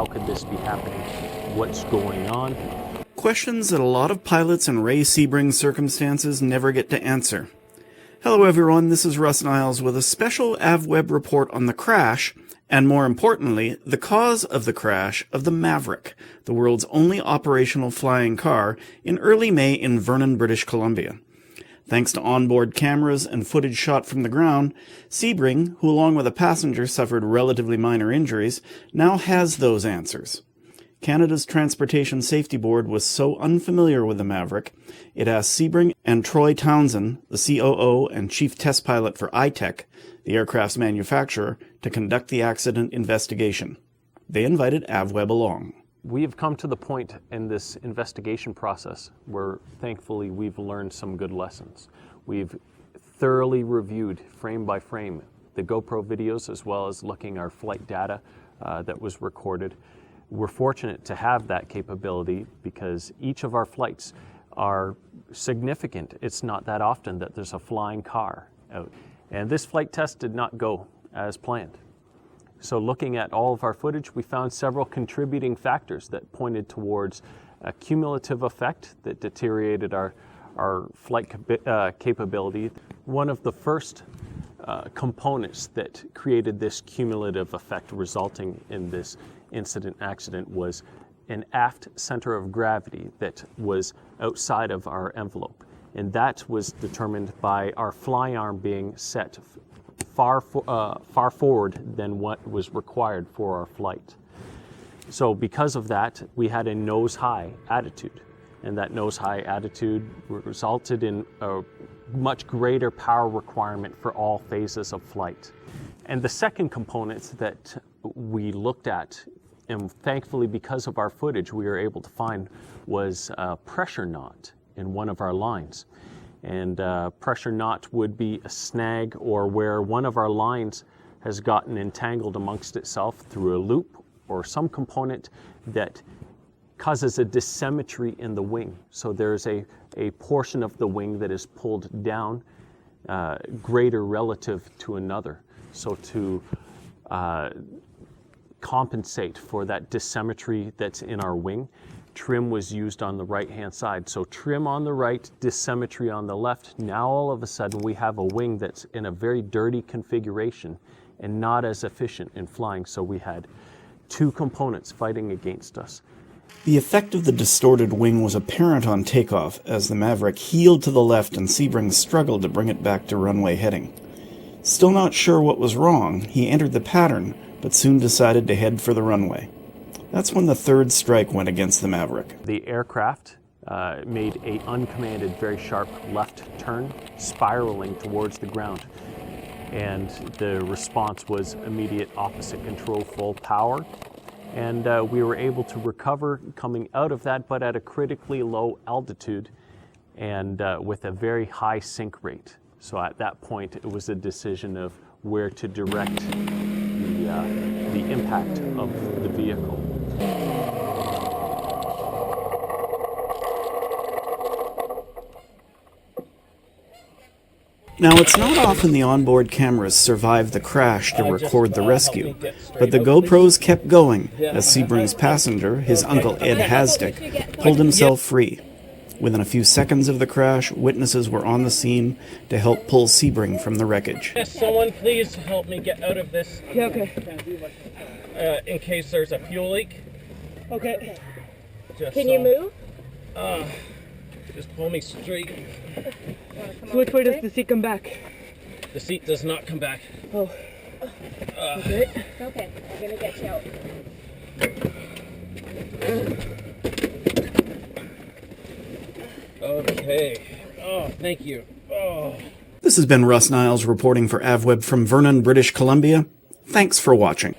how could this be happening? What's going on? Questions that a lot of pilots in Ray Sebring's circumstances never get to answer. Hello everyone, this is Russ Niles with a special AVweb report on the crash, and more importantly, the cause of the crash of the Maverick, the world's only operational flying car, in early May in Vernon, British Columbia. Thanks to onboard cameras and footage shot from the ground, Sebring, who along with a passenger suffered relatively minor injuries, now has those answers. Canada's Transportation Safety Board was so unfamiliar with the Maverick, it asked Sebring and Troy Townsend, the COO and chief test pilot for iTech, the aircraft's manufacturer, to conduct the accident investigation. They invited AVweb along. We have come to the point in this investigation process where thankfully we've learned some good lessons. We've thoroughly reviewed frame by frame the GoPro videos as well as looking our flight data that was recorded. We're fortunate to have that capability because each of our flights are significant. It's not that often that there's a flying car out. And this flight test did not go as planned. So looking at all of our footage, we found several contributing factors that pointed towards a cumulative effect that deteriorated our flight capability. One of the first components that created this cumulative effect resulting in this accident was an aft center of gravity that was outside of our envelope. And that was determined by our fly arm being set far forward than what was required for our flight. So because of that, we had a nose-high attitude. And that nose-high attitude resulted in a much greater power requirement for all phases of flight. And the second component that we looked at, and thankfully because of our footage we were able to find, was a pressure knot in one of our lines. And pressure knot would be a snag or where one of our lines has gotten entangled amongst itself through a loop or some component that causes a dissymmetry in the wing. So there's a portion of the wing that is pulled down greater relative to another. So to compensate for that dissymmetry that's in our wing, trim was used on the right-hand side. So trim on the right, dissymmetry on the left. Now all of a sudden we have a wing that's in a very dirty configuration and not as efficient in flying. So we had two components fighting against us. The effect of the distorted wing was apparent on takeoff as the Maverick heeled to the left and Sebring struggled to bring it back to runway heading. Still not sure what was wrong, he entered the pattern, but soon decided to head for the runway. That's when the third strike went against the Maverick. The aircraft made an uncommanded, very sharp left turn, spiraling towards the ground. And the response was immediate opposite control, full power. And we were able to recover coming out of that, but at a critically low altitude and with a very high sink rate. So at that point, it was a decision of where to direct the impact of the vehicle. Now, it's not often the onboard cameras survive the crash to record the rescue, but the GoPros kept going as Sebring's passenger, his uncle Ed Hasdick, pulled himself free. Within a few seconds of the crash, witnesses were on the scene to help pull Sebring from the wreckage. Yes, someone please help me get out of this. Yeah, okay. In case there's a fuel leak. Okay. Can you move? Just pull me straight. So which way does the seat come back? The seat does not come back. Oh. Okay. Okay, I'm gonna get you out. Okay. Oh, thank you. Oh. This has been Russ Niles reporting for AVweb from Vernon, British Columbia. Thanks for watching.